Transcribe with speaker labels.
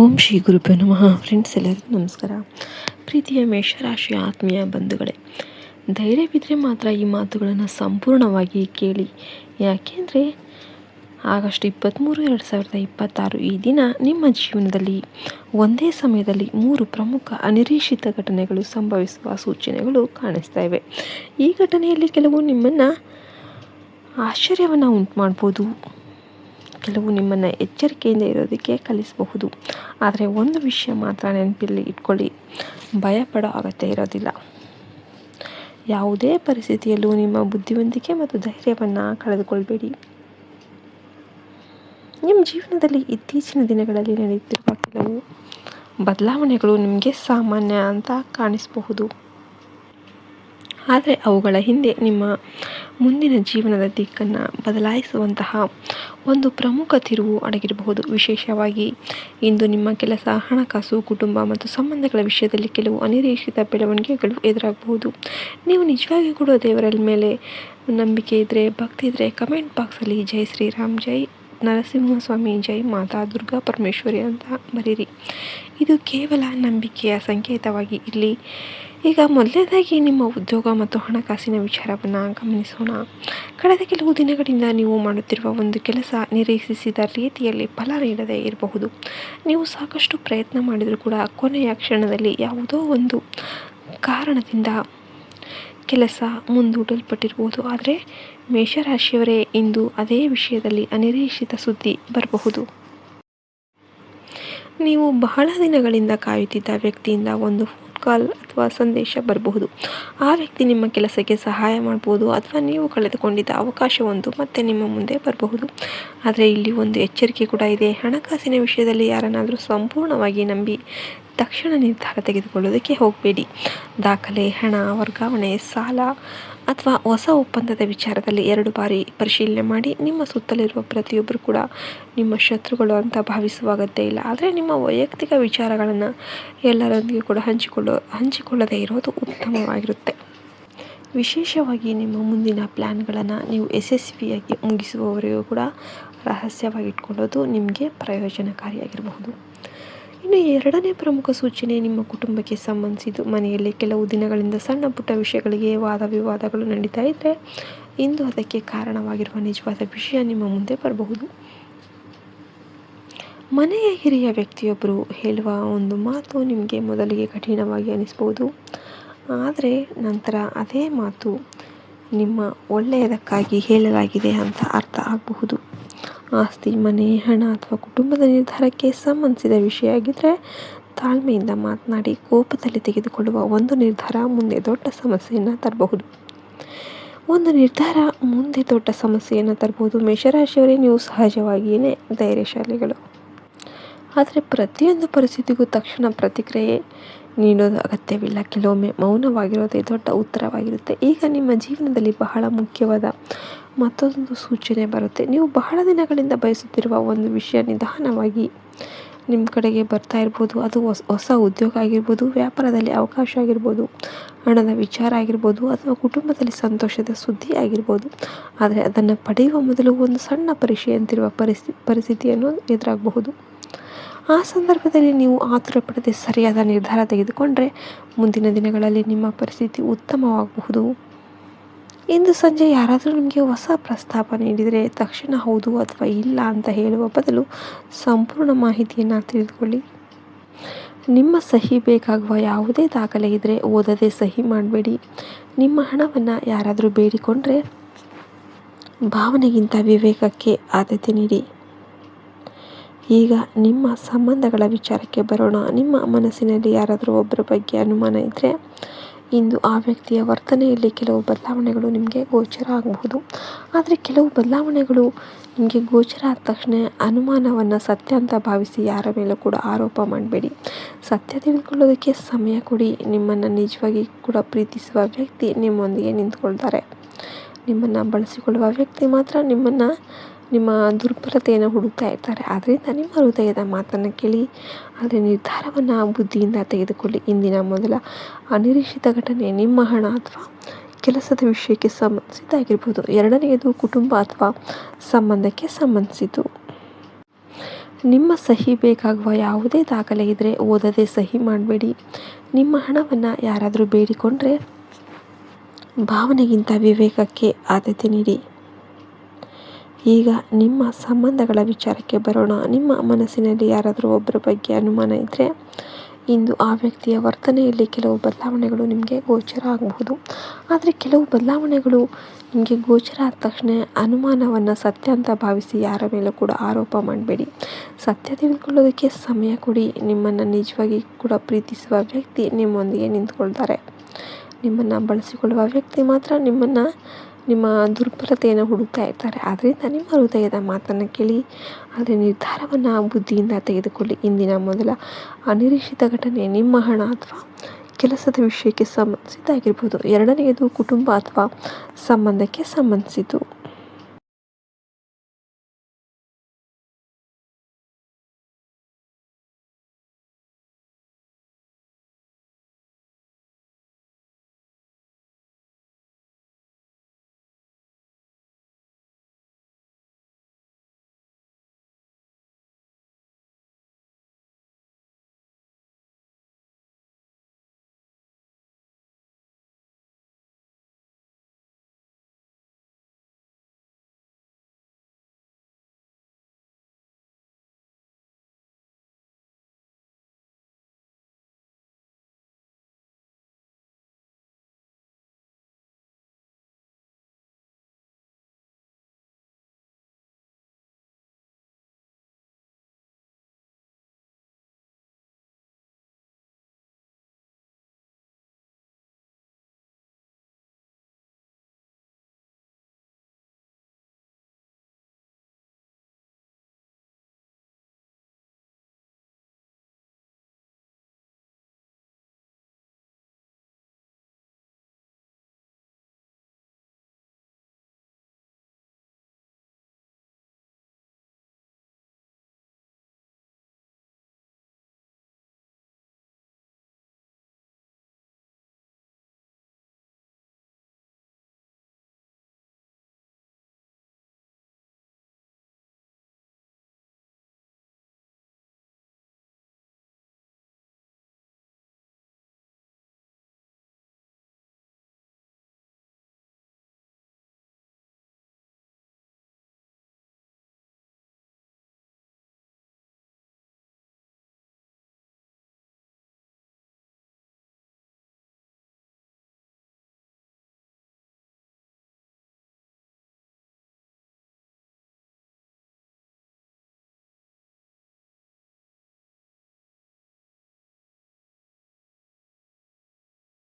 Speaker 1: ಓಂ ಶ್ರೀ ಗುರುಭ್ಯೋ ನಮಃ. ಫ್ರೆಂಡ್ಸ್, ಎಲ್ಲರಿಗೂ ನಮಸ್ಕಾರ. ಪ್ರೀತಿಯ ಮೇಷರಾಶಿಯ ಆತ್ಮೀಯ ಬಂಧುಗಳೇ, ಧೈರ್ಯವಿದ್ದರೆ ಮಾತ್ರ ಈ ಮಾತುಗಳನ್ನು ಸಂಪೂರ್ಣವಾಗಿ ಕೇಳಿ. ಯಾಕೆಂದರೆ ಆಗಸ್ಟ್ 23, 2026 ಈ ದಿನ ನಿಮ್ಮ ಜೀವನದಲ್ಲಿ ಒಂದೇ ಸಮಯದಲ್ಲಿ 3 ಪ್ರಮುಖ ಅನಿರೀಕ್ಷಿತ ಘಟನೆಗಳು ಸಂಭವಿಸುವ ಸೂಚನೆಗಳು ಕಾಣಿಸ್ತಾ ಇವೆ. ಈ ಘಟನೆಯಲ್ಲಿ ಕೆಲವು ನಿಮ್ಮನ್ನು ಆಶ್ಚರ್ಯವನ್ನು ಉಂಟು ಮಾಡ್ಬೋದು, ಕೆಲವು ನಿಮ್ಮನ್ನು ಎಚ್ಚರಿಕೆಯಿಂದ ಇರೋದಕ್ಕೆ ಕಲಿಸಬಹುದು. ಆದರೆ ಒಂದು ವಿಷಯ ಮಾತ್ರ ನೆನಪಲ್ಲಿ ಇಟ್ಕೊಳ್ಳಿ, ಭಯಪಡೋ ಅಗತ್ಯ ಇರೋದಿಲ್ಲ. ಯಾವುದೇ ಪರಿಸ್ಥಿತಿಯಲ್ಲೂ ನಿಮ್ಮ ಬುದ್ಧಿವಂತಿಕೆ ಮತ್ತು ಧೈರ್ಯವನ್ನು ಕಳೆದುಕೊಳ್ಬೇಡಿ. ನಿಮ್ಮ ಜೀವನದಲ್ಲಿ ಇತ್ತೀಚಿನ ದಿನಗಳಲ್ಲಿ ನಡೆಯುತ್ತಿರುವ ಕೆಲವು ಬದಲಾವಣೆಗಳು ನಿಮಗೆ ಸಾಮಾನ್ಯ ಅಂತ ಕಾಣಿಸಬಹುದು, ಆದರೆ ಅವುಗಳ ಹಿಂದೆ ನಿಮ್ಮ ಮುಂದಿನ ಜೀವನದ ದಿಕ್ಕನ್ನು ಬದಲಾಯಿಸುವಂತಹ ಒಂದು ಪ್ರಮುಖ ತಿರುವು ಅಡಗಿರಬಹುದು. ವಿಶೇಷವಾಗಿ ಇಂದು ನಿಮ್ಮ ಕೆಲಸ, ಹಣಕಾಸು, ಕುಟುಂಬ ಮತ್ತು ಸಂಬಂಧಗಳ ವಿಷಯದಲ್ಲಿ ಕೆಲವು ಅನಿರೀಕ್ಷಿತ ಬೆಳವಣಿಗೆಗಳು ಎದುರಾಗಬಹುದು. ನೀವು ನಿಜವಾಗಿಯೂ ಕೂಡ ದೇವರ ಮೇಲೆ ನಂಬಿಕೆ ಇದ್ದರೆ, ಭಕ್ತಿ ಇದ್ದರೆ ಕಮೆಂಟ್ ಬಾಕ್ಸಲ್ಲಿ ಜೈ ಶ್ರೀರಾಮ್, ಜೈ ನರಸಿಂಹಸ್ವಾಮಿ, ಜೈ ಮಾತಾ ದುರ್ಗಾ ಪರಮೇಶ್ವರಿ ಅಂತ ಬರೀರಿ. ಇದು ಕೇವಲ ನಂಬಿಕೆಯ ಸಂಕೇತವಾಗಿ ಇರಲಿ. ಈಗ ಮೊದಲನೇದಾಗಿ ನಿಮ್ಮ ಉದ್ಯೋಗ ಮತ್ತು ಹಣಕಾಸಿನ ವಿಚಾರವನ್ನು ಗಮನಿಸೋಣ. ಕಳೆದ ಕೆಲವು ದಿನಗಳಿಂದ ನೀವು ಮಾಡುತ್ತಿರುವ ಒಂದು ಕೆಲಸ ನಿರೀಕ್ಷಿಸಿದ ರೀತಿಯಲ್ಲಿ ಫಲ ನೀಡದೇ ಇರಬಹುದು. ನೀವು ಸಾಕಷ್ಟು ಪ್ರಯತ್ನ ಮಾಡಿದರೂ ಕೂಡ ಕೊನೆಯ ಕ್ಷಣದಲ್ಲಿ ಯಾವುದೋ ಒಂದು ಕಾರಣದಿಂದ ಕೆಲಸ ಮುಂದೂಡಲ್ಪಟ್ಟಿರಬಹುದು. ಆದರೆ ಮೇಷರಾಶಿಯವರೇ, ಇಂದು ಅದೇ ವಿಷಯದಲ್ಲಿ ಅನಿರೀಕ್ಷಿತ ಸುದ್ದಿ ಬರಬಹುದು. ನೀವು ಬಹಳ ದಿನಗಳಿಂದ ಕಾಯುತ್ತಿದ್ದ ವ್ಯಕ್ತಿಯಿಂದ ಒಂದು ಫೋನ್ ಕಾಲ್ ಅಥವಾ ಸಂದೇಶ ಬರಬಹುದು. ಆ ವ್ಯಕ್ತಿ ನಿಮ್ಮ ಕೆಲಸಕ್ಕೆ ಸಹಾಯ ಮಾಡಬಹುದು, ಅಥವಾ ನೀವು ಕಳೆದುಕೊಂಡಿದ್ದ ಅವಕಾಶವೊಂದು ಮತ್ತೆ ನಿಮ್ಮ ಮುಂದೆ ಬರಬಹುದು. ಆದರೆ ಇಲ್ಲಿ ಒಂದು ಎಚ್ಚರಿಕೆ ಕೂಡ ಇದೆ. ಹಣಕಾಸಿನ ವಿಷಯದಲ್ಲಿ ಯಾರನ್ನಾದರೂ ಸಂಪೂರ್ಣವಾಗಿ ನಂಬಿ ತಕ್ಷಣ ನಿರ್ಧಾರ ತೆಗೆದುಕೊಳ್ಳೋದಕ್ಕೆ ಹೋಗಬೇಡಿ. ದಾಖಲೆ, ಹಣ ವರ್ಗಾವಣೆ, ಸಾಲ ಅಥವಾ ಹೊಸ ಒಪ್ಪಂದದ ವಿಚಾರದಲ್ಲಿ 2 ಬಾರಿ ಪರಿಶೀಲನೆ ಮಾಡಿ. ನಿಮ್ಮ ಸುತ್ತಲಿರುವ ಪ್ರತಿಯೊಬ್ಬರು ಕೂಡ ನಿಮ್ಮ ಶತ್ರುಗಳು ಅಂತ ಭಾವಿಸುವ ಅಗತ್ಯ ಇಲ್ಲ. ಆದರೆ ನಿಮ್ಮ ವೈಯಕ್ತಿಕ ವಿಚಾರಗಳನ್ನು ಎಲ್ಲರೊಂದಿಗೆ ಕೂಡ ಹಂಚಿಕೊಳ್ಳದೇ ಇರೋದು ಉತ್ತಮವಾಗಿರುತ್ತೆ. ವಿಶೇಷವಾಗಿ ನಿಮ್ಮ ಮುಂದಿನ ಪ್ಲ್ಯಾನ್ಗಳನ್ನು ನೀವು ಯಶಸ್ವಿಯಾಗಿ ಮುಗಿಸುವವರೆಗೂ ಕೂಡ ರಹಸ್ಯವಾಗಿಟ್ಕೊಳ್ಳೋದು ನಿಮಗೆ ಪ್ರಯೋಜನಕಾರಿಯಾಗಿರಬಹುದು. ಇನ್ನು ಎರಡನೇ ಪ್ರಮುಖ ಸೂಚನೆ ನಿಮ್ಮ ಕುಟುಂಬಕ್ಕೆ ಸಂಬಂಧಿಸಿದ್ದು. ಮನೆಯಲ್ಲಿ ಕೆಲವು ದಿನಗಳಿಂದ ಸಣ್ಣ ಪುಟ್ಟ ವಿಷಯಗಳಿಗೆ ವಾದ ವಿವಾದಗಳು ನಡೀತಾ ಇದ್ದರೆ, ಇಂದು ಅದಕ್ಕೆ ಕಾರಣವಾಗಿರುವ ನಿಜವಾದ ವಿಷಯ ನಿಮ್ಮ ಮುಂದೆ ಬರಬಹುದು. ಮನೆಯ ಹಿರಿಯ ವ್ಯಕ್ತಿಯೊಬ್ಬರು ಹೇಳುವ ಒಂದು ಮಾತು ನಿಮಗೆ ಮೊದಲಿಗೆ ಕಠಿಣವಾಗಿ ಅನಿಸ್ಬೋದು, ಆದರೆ ನಂತರ ಅದೇ ಮಾತು ನಿಮ್ಮ ಒಳ್ಳೆಯದಕ್ಕಾಗಿ ಹೇಳಲಾಗಿದೆ ಅಂತ ಅರ್ಥ ಆಗಬಹುದು. ಆಸ್ತಿ, ಮನೆ, ಹಣ ಅಥವಾ ಕುಟುಂಬದ ನಿರ್ಧಾರಕ್ಕೆ ಸಂಬಂಧಿಸಿದ ವಿಷಯ ಆಗಿದ್ದರೆ ತಾಳ್ಮೆಯಿಂದ ಮಾತನಾಡಿ. ಕೋಪದಲ್ಲಿ ತೆಗೆದುಕೊಳ್ಳುವ ಒಂದು ನಿರ್ಧಾರ ಮುಂದೆ ದೊಡ್ಡ ಸಮಸ್ಯೆಯನ್ನು ತರಬಹುದು. ಮೇಷರಾಶಿಯವರೇ, ನೀವು ಸಹಜವಾಗಿಯೇ ಧೈರ್ಯಶಾಲಿಗಳು. ಆದರೆ ಪ್ರತಿಯೊಂದು ಪರಿಸ್ಥಿತಿಗೂ ತಕ್ಷಣ ಪ್ರತಿಕ್ರಿಯೆ ನೀಡೋದು ಅಗತ್ಯವಿಲ್ಲ. ಕೆಲವೊಮ್ಮೆ ಮೌನವಾಗಿರೋದೇ ದೊಡ್ಡ ಉತ್ತರವಾಗಿರುತ್ತೆ. ಈಗ ನಿಮ್ಮ ಜೀವನದಲ್ಲಿ ಬಹಳ ಮುಖ್ಯವಾದ ಮತ್ತೊಂದು ಸೂಚನೆ ಬರುತ್ತೆ. ನೀವು ಬಹಳ ದಿನಗಳಿಂದ ಬಯಸುತ್ತಿರುವ ಒಂದು ವಿಷಯ ನಿಧಾನವಾಗಿ ನಿಮ್ಮ ಕಡೆಗೆ ಬರ್ತಾ ಇರ್ಬೋದು. ಅದು ಹೊಸ ಉದ್ಯೋಗ ಆಗಿರ್ಬೋದು, ವ್ಯಾಪಾರದಲ್ಲಿ ಅವಕಾಶ ಆಗಿರ್ಬೋದು, ಹಣದ ವಿಚಾರ ಆಗಿರ್ಬೋದು, ಅಥವಾ ಕುಟುಂಬದಲ್ಲಿ ಸಂತೋಷದ ಸುದ್ದಿ ಆಗಿರ್ಬೋದು. ಆದರೆ ಅದನ್ನು ಪಡೆಯುವ ಮೊದಲು ಒಂದು ಸಣ್ಣ ಪರೀಕ್ಷೆಯಂತಿರುವ ಪರಿಸ್ಥಿತಿಯನ್ನು ಎದುರಾಗಬಹುದು. ಆ ಸಂದರ್ಭದಲ್ಲಿ ನೀವು ಆತುರ ಪಡದೆ ಸರಿಯಾದ ನಿರ್ಧಾರ ತೆಗೆದುಕೊಂಡ್ರೆ ಮುಂದಿನ ದಿನಗಳಲ್ಲಿ ನಿಮ್ಮ ಪರಿಸ್ಥಿತಿ ಉತ್ತಮವಾಗಬಹುದು. ಇಂದು ಸಂಜೆ ಯಾರಾದರೂ ನಿಮಗೆ ಹೊಸ ಪ್ರಸ್ತಾಪ ನೀಡಿದರೆ ತಕ್ಷಣ ಹೌದು ಅಥವಾ ಇಲ್ಲ ಅಂತ ಹೇಳುವ ಬದಲು ಸಂಪೂರ್ಣ ಮಾಹಿತಿಯನ್ನು ತಿಳಿದುಕೊಳ್ಳಿ. ನಿಮ್ಮ ಸಹಿ ಬೇಕಾಗುವ ಯಾವುದೇ ದಾಖಲೆ ಇದ್ದರೆ ಓದದೆ ಸಹಿ ಮಾಡಬೇಡಿ. ನಿಮ್ಮ ಹಣವನ್ನು ಯಾರಾದರೂ ಬೇಡಿಕೊಂಡ್ರೆ ಭಾವನೆಗಿಂತ ವಿವೇಕಕ್ಕೆ ಆದ್ಯತೆ ನೀಡಿ. ಈಗ ನಿಮ್ಮ ಸಂಬಂಧಗಳ ವಿಚಾರಕ್ಕೆ ಬರೋಣ. ನಿಮ್ಮ ಮನಸ್ಸಿನಲ್ಲಿ ಯಾರಾದರೂ ಒಬ್ಬರ ಬಗ್ಗೆ ಅನುಮಾನ ಇದ್ದರೆ ಇಂದು ಆ ವ್ಯಕ್ತಿಯ ವರ್ತನೆಯಲ್ಲಿ ಕೆಲವು ಬದಲಾವಣೆಗಳು ನಿಮಗೆ ಗೋಚರ ಆಗಬಹುದು. ಆದರೆ ಕೆಲವು ಬದಲಾವಣೆಗಳು ನಿಮಗೆ ಗೋಚರ ಆದ ತಕ್ಷಣ ಅನುಮಾನವನ್ನು ಸತ್ಯ ಅಂತ ಭಾವಿಸಿ ಯಾರ ಮೇಲೂ ಕೂಡ ಆರೋಪ ಮಾಡಬೇಡಿ. ಸತ್ಯ ತಿಳಿದುಕೊಳ್ಳೋದಕ್ಕೆ ಸಮಯ ಕೊಡಿ. ನಿಮ್ಮನ್ನು ನಿಜವಾಗಿ ಕೂಡ ಪ್ರೀತಿಸುವ ವ್ಯಕ್ತಿ ನಿಮ್ಮೊಂದಿಗೆ ನಿಂತುಕೊಳ್ತಾರೆ. ನಿಮ್ಮನ್ನು ಬಳಸಿಕೊಳ್ಳುವ ವ್ಯಕ್ತಿ ಮಾತ್ರ ನಿಮ್ಮ ದುರ್ಬಲತೆಯನ್ನು ಹುಡುಕ್ತಾ ಇರ್ತಾರೆ. ಆದ್ದರಿಂದ ನಿಮ್ಮ ಹೃದಯದ ಮಾತನ್ನು ಕೇಳಿ, ಆದರೆ ನಿರ್ಧಾರವನ್ನು ಬುದ್ಧಿಯಿಂದ ತೆಗೆದುಕೊಳ್ಳಿ. ಇಂದಿನ ಮೊದಲ ಅನಿರೀಕ್ಷಿತ ಘಟನೆ ನಿಮ್ಮ ಹಣ ಅಥವಾ ಕೆಲಸದ ವಿಷಯಕ್ಕೆ ಸಂಬಂಧಿಸಿದ್ದಾಗಿರ್ಬೋದು. ಎರಡನೆಯದು ಕುಟುಂಬ ಅಥವಾ ಸಂಬಂಧಕ್ಕೆ ಸಂಬಂಧಿಸಿದ್ದು. ನಿಮ್ಮ ಸಹಿ ಬೇಕಾಗುವ ಯಾವುದೇ ದಾಖಲೆ ಇದ್ದರೆ ಓದದೆ ಸಹಿ ಮಾಡಬೇಡಿ. ನಿಮ್ಮ ಹಣವನ್ನು ಯಾರಾದರೂ ಬೇಡಿಕೊಂಡ್ರೆ ಭಾವನೆಗಿಂತ ವಿವೇಕಕ್ಕೆ ಆದ್ಯತೆ ನೀಡಿ. ಈಗ ನಿಮ್ಮ ಸಂಬಂಧಗಳ ವಿಚಾರಕ್ಕೆ ಬರೋಣ. ನಿಮ್ಮ ಮನಸ್ಸಿನಲ್ಲಿ ಯಾರಾದರೂ ಒಬ್ಬರ ಬಗ್ಗೆ ಅನುಮಾನ ಇದ್ದರೆ ಇಂದು ಆ ವ್ಯಕ್ತಿಯ ವರ್ತನೆಯಲ್ಲಿ ಕೆಲವು ಬದಲಾವಣೆಗಳು ನಿಮಗೆ ಗೋಚರ ಆಗಬಹುದು. ಆದರೆ ಕೆಲವು ಬದಲಾವಣೆಗಳು ನಿಮಗೆ ಗೋಚರ ಆದ ತಕ್ಷಣ ಅನುಮಾನವನ್ನು ಸತ್ಯ ಅಂತ ಭಾವಿಸಿ ಯಾರ ಮೇಲೂ ಕೂಡ ಆರೋಪ ಮಾಡಬೇಡಿ. ಸತ್ಯ ತಿಳಿದುಕೊಳ್ಳೋದಕ್ಕೆ ಸಮಯ ಕೊಡಿ. ನಿಮ್ಮನ್ನು ನಿಜವಾಗಿ ಕೂಡ ಪ್ರೀತಿಸುವ ವ್ಯಕ್ತಿ ನಿಮ್ಮೊಂದಿಗೆ ನಿಂತ್ಕೊಳ್ತಾರೆ. ನಿಮ್ಮನ್ನು ಬಳಸಿಕೊಳ್ಳುವ ವ್ಯಕ್ತಿ ಮಾತ್ರ ನಿಮ್ಮ ದುರ್ಬಲತೆಯನ್ನು ಹುಡುಕ್ತಾ ಇರ್ತಾರೆ. ಆದ್ದರಿಂದ ನಿಮ್ಮ ಹೃದಯದ ಮಾತನ್ನು ಕೇಳಿ, ಆದರೆ ನಿರ್ಧಾರವನ್ನು ಬುದ್ಧಿಯಿಂದ ತೆಗೆದುಕೊಳ್ಳಿ. ಇಂದಿನ ಮೊದಲ ಅನಿರೀಕ್ಷಿತ ಘಟನೆ ನಿಮ್ಮ ಹಣ ಅಥವಾ ಕೆಲಸದ ವಿಷಯಕ್ಕೆ ಸಂಬಂಧಿಸಿದ್ದಾಗಿರ್ಬೋದು. ಎರಡನೆಯದು ಕುಟುಂಬ ಅಥವಾ ಸಂಬಂಧಕ್ಕೆ ಸಂಬಂಧಿಸಿತು.